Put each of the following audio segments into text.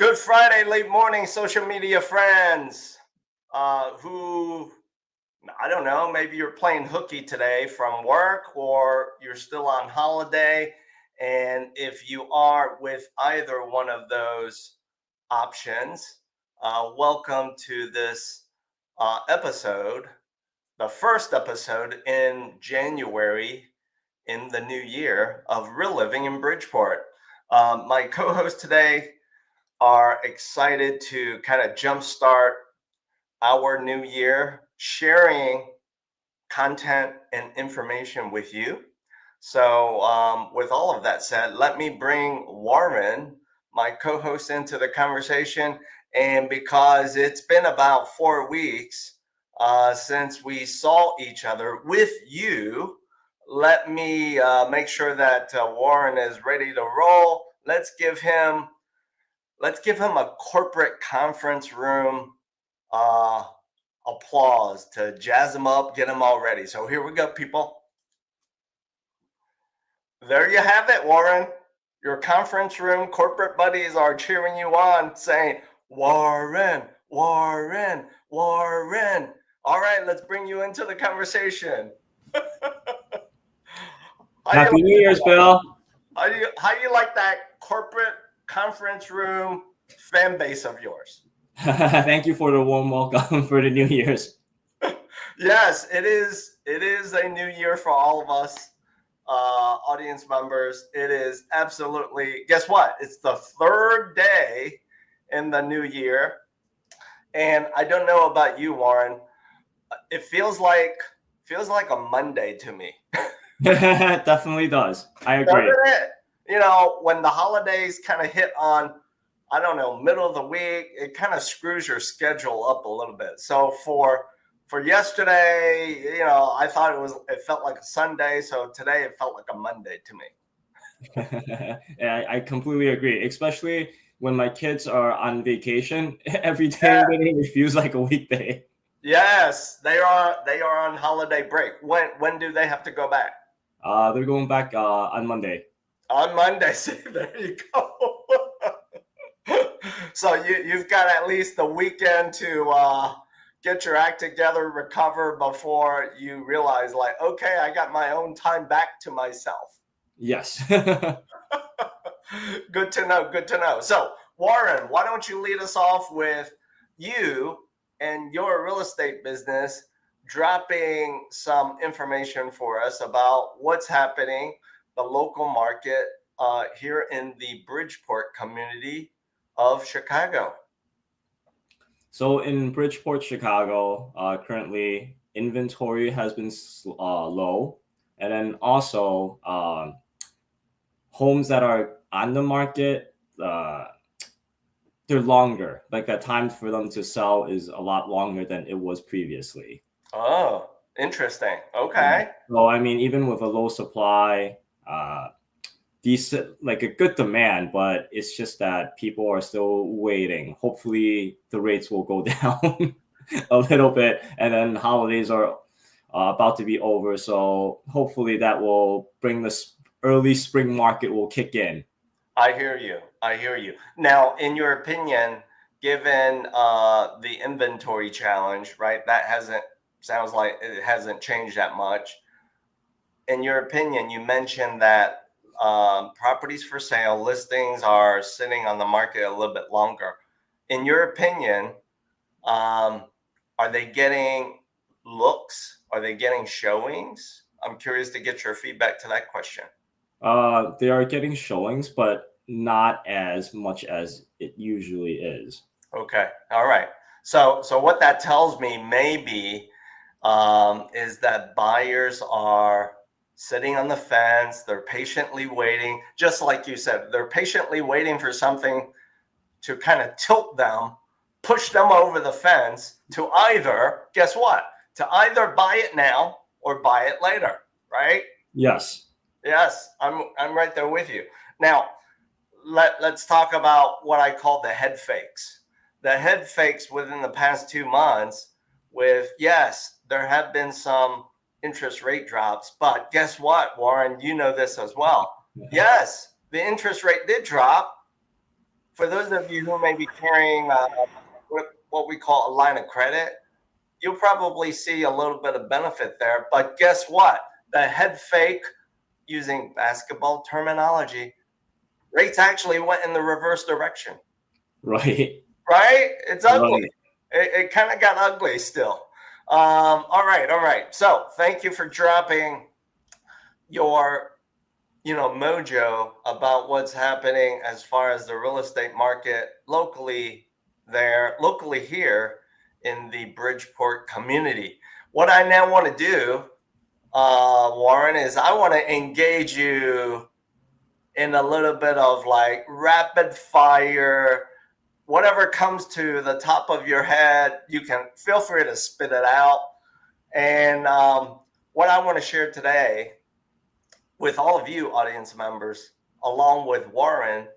Good Friday, late morning, social media friends who, I don't know, maybe you're playing hooky today from work or you're still on holiday. And if you are with either one of those options, welcome to this episode, the first episode in January in the new year of Real Living in Bridgeport. My co host today are excited to kind of jumpstart our new year, sharing content and information with you. So, with all of that said, let me bring Warren, my co host, into the conversation. And because it's been about 4 weeks since we saw each other with you, let me make sure that Warren is ready to roll. Let's give him a corporate conference room uh, applause to jazz him up, get him all ready. So here we go, people. There you have it, Warren. Your conference room corporate buddies are cheering you on, saying, Warren, Warren, Warren. All right, let's bring you into the conversation. Happy New Year's, Bill. How do you like that corporate conference room fan base of yours? Thank you for the warm welcome for the New Year's. Yes, it is. It is a new year for all of us, audience members. It is absolutely. Guess what? It's the third day in the new year, and I don't know about you, Warren. It feels like a Monday to me. It definitely does. I agree. Doesn't it? You know, when the holidays kind of hit on, I don't know, middle of the week, it kind of screws your schedule up a little bit. So for yesterday, you know, I thought it felt like a Sunday. So today it felt like a Monday to me. Yeah, I completely agree, especially when my kids are on vacation. Every day it feels like a weekday. Yes, they are on holiday break. When do they have to go back? They're going back on Monday. On Monday. See, there you go. So you've got at least the weekend to get your act together, recover before you realize, like, okay, I got my own time back to myself. Yes. Good to know. Good to know. So, Warren, why don't you lead us off with you and your real estate business dropping some information for us about what's happening, the local market here in the Bridgeport community of Chicago. So in Bridgeport, Chicago, currently inventory has been low, and then also homes that are on the market, they're longer. Like the time for them to sell is a lot longer than it was previously. Oh, interesting. Okay. So I mean, even with a low supply, decent, like a good demand, but it's just that people are still waiting. Hopefully the rates will go down a little bit, and then holidays are about to be over, so hopefully that will bring the early spring market will kick in. I hear you. Now, in your opinion, given the inventory challenge, right, sounds like it hasn't changed that much. In your opinion, you mentioned that properties for sale listings are sitting on the market a little bit longer. In your opinion, are they getting looks? Are they getting showings? I'm curious to get your feedback to that question. They are getting showings, but not as much as it usually is. Okay. All right. So what that tells me maybe is that buyers are sitting on the fence. They're patiently waiting, just like you said. They're patiently waiting for something to kind of tilt them, push them over the fence to either, guess what? To either buy it now or buy it later, right? Yes. Yes, I'm right there with you. Now, let's talk about what I call the head fakes. The head fakes within the past 2 months with, yes, there have been some interest rate drops, but guess what, Warren? You know this as well. Yes, the interest rate did drop, for those of you who may be carrying what we call a line of credit, you'll probably see a little bit of benefit there. But guess what? The head fake, using basketball terminology, rates actually went in the reverse direction. Right. Right? It's ugly. Right. It kind of got ugly still. All right. So thank you for dropping your mojo about what's happening as far as the real estate market locally here in the Bridgeport community. What I now want to do, Warren, is I want to engage you in a little bit of like rapid fire, whatever comes to the top of your head. You can feel free to spit it out. And what I want to share today with all of you audience members, along with Warren,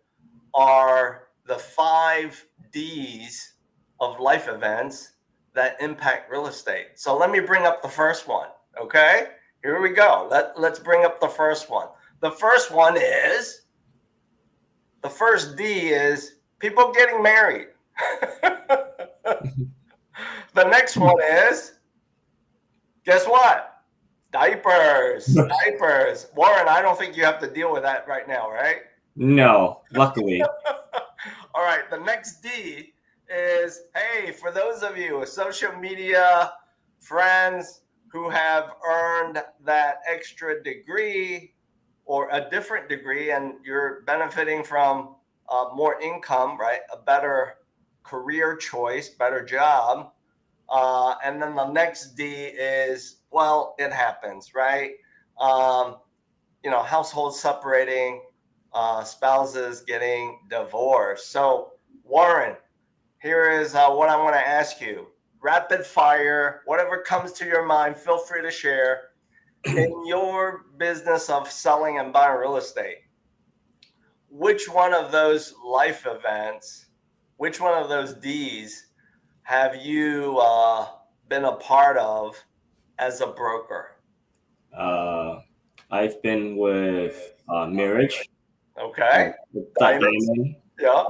are the 5 Ds of life events that impact real estate. So let me bring up the first one. Okay, here we go. Let's bring up the first one. The first D is people getting married. The next one is, guess what? Diapers. Warren, I don't think you have to deal with that right now, right? No, luckily. All right. The next D is, hey, for those of you with social media friends who have earned that extra degree or a different degree, and you're benefiting from more income, right? A better career choice, better job. And then the next D is, well, it happens, right? Households separating, spouses getting divorced. So, Warren, here is what I want to ask you. Rapid fire, whatever comes to your mind, feel free to share. In your business of selling and buying real estate, which one of those life events, which one of those Ds have you been a part of as a broker? I've been with marriage. Okay. Diamond. Yeah.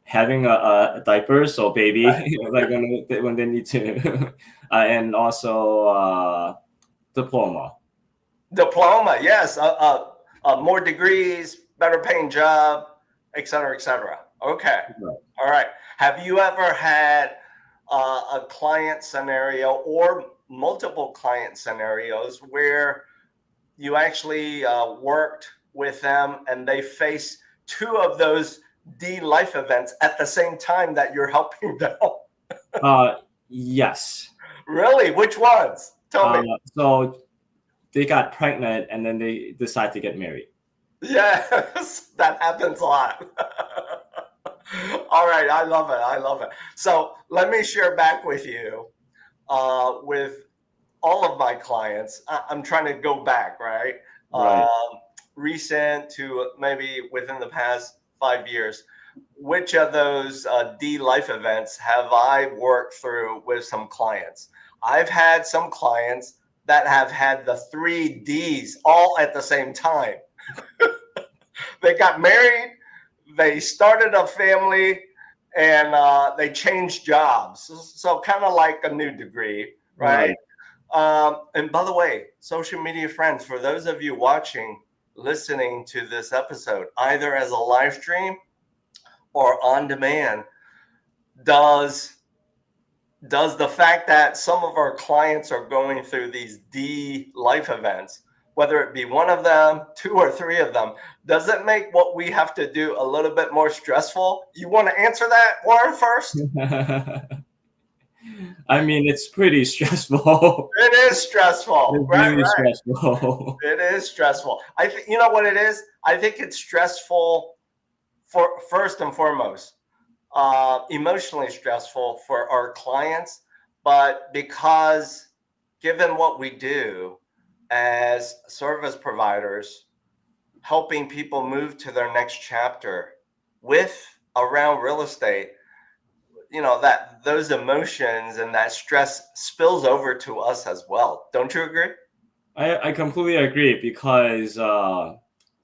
Having a diaper, so baby, like when they need to, and also diploma. Yes. More degrees, better paying job, et cetera, et cetera. Okay. Right. All right. Have you ever had a client scenario or multiple client scenarios where you actually worked with them and they face 2 of those D life events at the same time that you're helping them? Yes. Really? Which ones? Tell me. So they got pregnant and then they decide to get married. Yes, that happens a lot. All right, I love it. So let me share back with you with all of my clients. I'm trying to go back, right? Recent to maybe within the past 5 years. Which of those D life events have I worked through with some clients? I've had some clients that have had the 3 Ds all at the same time. They got married, they started a family, and they changed jobs. So kind of like a new degree, right? And by the way, social media friends, for those of you watching, listening to this episode, either as a live stream or on demand, does the fact that some of our clients are going through these D life events, whether it be one of them, 2 or 3 of them, does it make what we have to do a little bit more stressful? You want to answer that, Warren, first? I mean, it's pretty stressful. It is stressful. It's really stressful. It is stressful. I think, you know what it is? I think it's stressful for, first and foremost, emotionally stressful for our clients, but because given what we do as service providers, helping people move to their next chapter with around real estate, that those emotions and that stress spills over to us as well. Don't you agree? I completely agree, because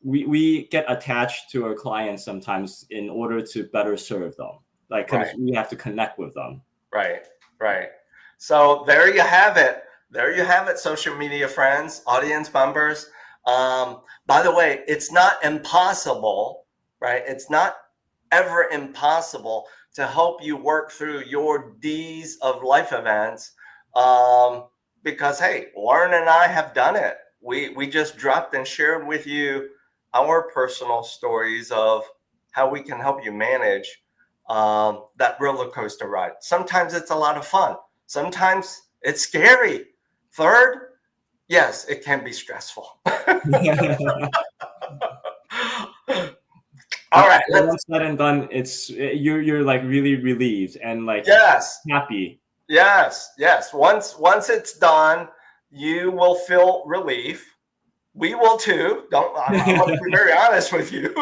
we get attached to our clients sometimes in order to better serve them, like because Right. we have to connect with them. Right, right. So there you have it. There you have it, social media friends, audience members. By the way, it's not impossible, right? It's not ever impossible to help you work through your D's of life events. Because hey, Warren and I have done it. We just dropped and shared with you our personal stories of how we can help you manage that roller coaster ride. Sometimes it's a lot of fun. Sometimes it's scary. Third, yes, it can be stressful. All right. Once said and done, it's you're like really relieved and like Yes. happy. Yes. Yes. Once it's done, you will feel relief. We will too. I'm going to be very honest with you.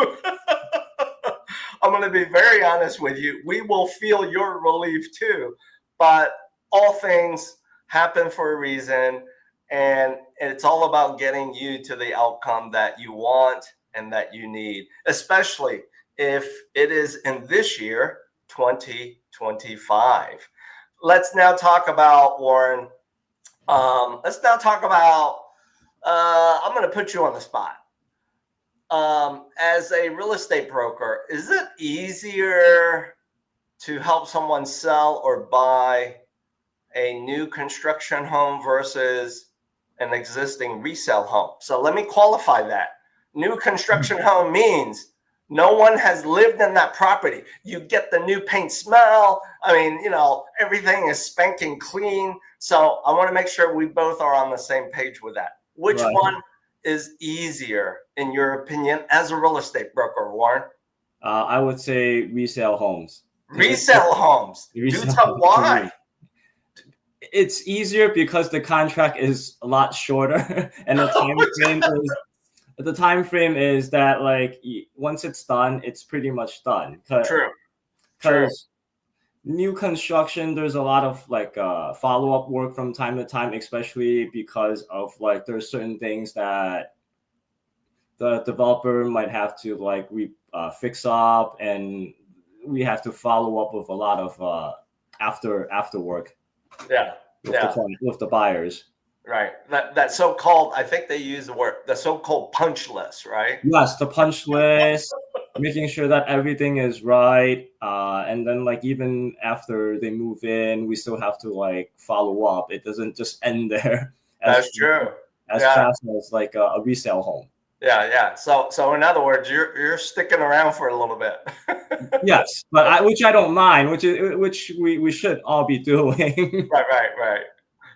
I'm going to be very honest with you. We will feel your relief too. But all things happen for a reason. And it's all about getting you to the outcome that you want and that you need, especially if it is in this year, 2025. Let's now talk about, Warren, let's now talk about, I'm going to put you on the spot. As a real estate broker, is it easier to help someone sell or buy a new construction home versus an existing resale home? So let me qualify that. New construction home means no one has lived in that property. You get the new paint smell. I mean, everything is spanking clean. So I want to make sure we both are on the same page with that. Which one is easier, in your opinion, as a real estate broker, Warren? I would say resale homes. Resale homes. Do tell why. It's easier because the contract is a lot shorter, and the time frame is that like once it's done, it's pretty much done. True. Because new construction, there's a lot of like follow-up work from time to time, especially because of like there's certain things that the developer might have to like fix up, and we have to follow up with a lot of after work. Yeah. With the buyers. Right. That so-called, I think they use the word, the so-called punch list, right? Yes, the punch list, making sure that everything is right. And then like even after they move in, we still have to like follow up. It doesn't just end there. That's true. As fast as like a resale home. Yeah. So in other words, you're sticking around for a little bit. Yes, but which I don't mind, which we should all be doing. Right.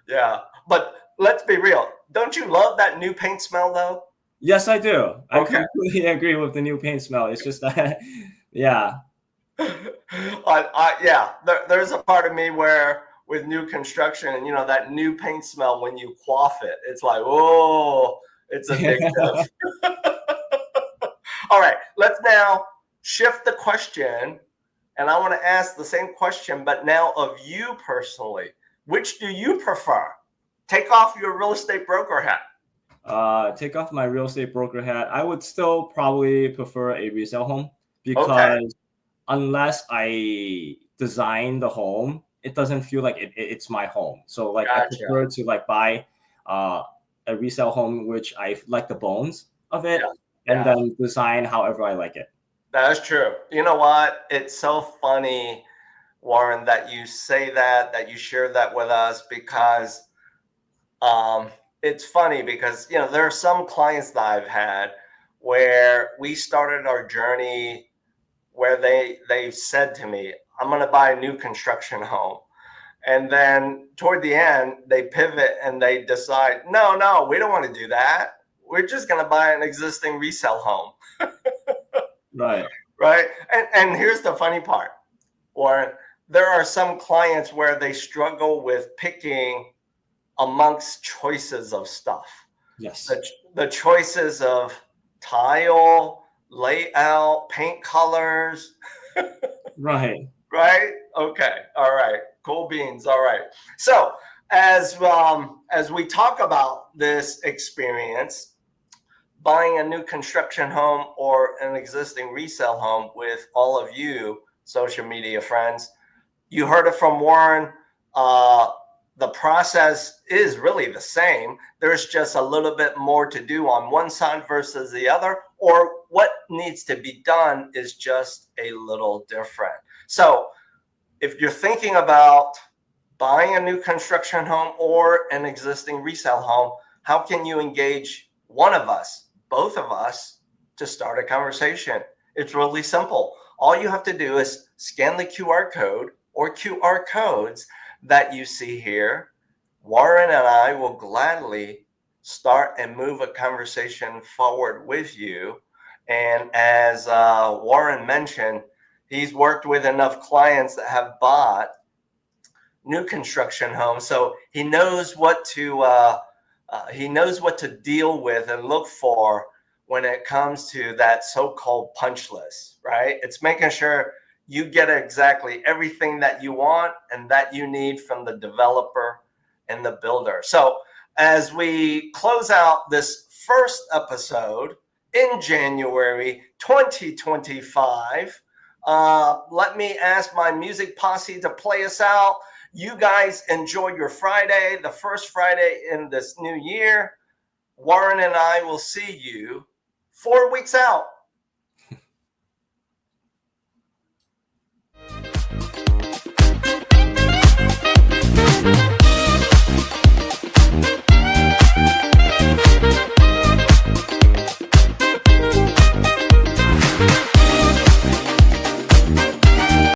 Yeah, but let's be real. Don't you love that new paint smell though? Yes, I do. I completely agree with the new paint smell. It's just that, yeah. There's a part of me where with new construction and that new paint smell when you quaff it, it's like, oh, it's addictive. All right, let's now shift the question, and I want to ask the same question, but now of you personally. Which do you prefer? Take off your real estate broker hat. Take off my real estate broker hat. I would still probably prefer a resale home because unless I design the home, it doesn't feel like it's my home. So like I prefer to like buy a resale home which I like the bones of it and then design however I like it. That's true. You know what? It's so funny, Warren, that you say that you share that with us, because it's funny because there are some clients that I've had where we started our journey where they said to me, I'm going to buy a new construction home. And then toward the end, they pivot and they decide, no, we don't want to do that. We're just going to buy an existing resale home. Right. Right. And here's the funny part, Warren. There are some clients where they struggle with picking amongst choices of stuff. Yes. The choices of tile, layout, paint colors. Right. Right. Okay. All right. Cool beans. All right. So as we talk about this experience, buying a new construction home or an existing resale home with all of you social media friends. You heard it from Warren. The process is really the same. There's just a little bit more to do on one side versus the other, or what needs to be done is just a little different. So if you're thinking about buying a new construction home or an existing resale home, how can you engage one of us, both of us, to start a conversation? It's really simple. All you have to do is scan the QR code or QR codes that you see here. Warren and I will gladly start and move a conversation forward with you. And as Warren mentioned, he's worked with enough clients that have bought new construction homes, so he knows what to deal with and look for when it comes to that so-called punch list, right? It's making sure you get exactly everything that you want and that you need from the developer and the builder. So as we close out this first episode in January 2025, let me ask my music posse to play us out. You guys enjoy your Friday, the first Friday in this new year. Warren and I will see you 4 weeks out.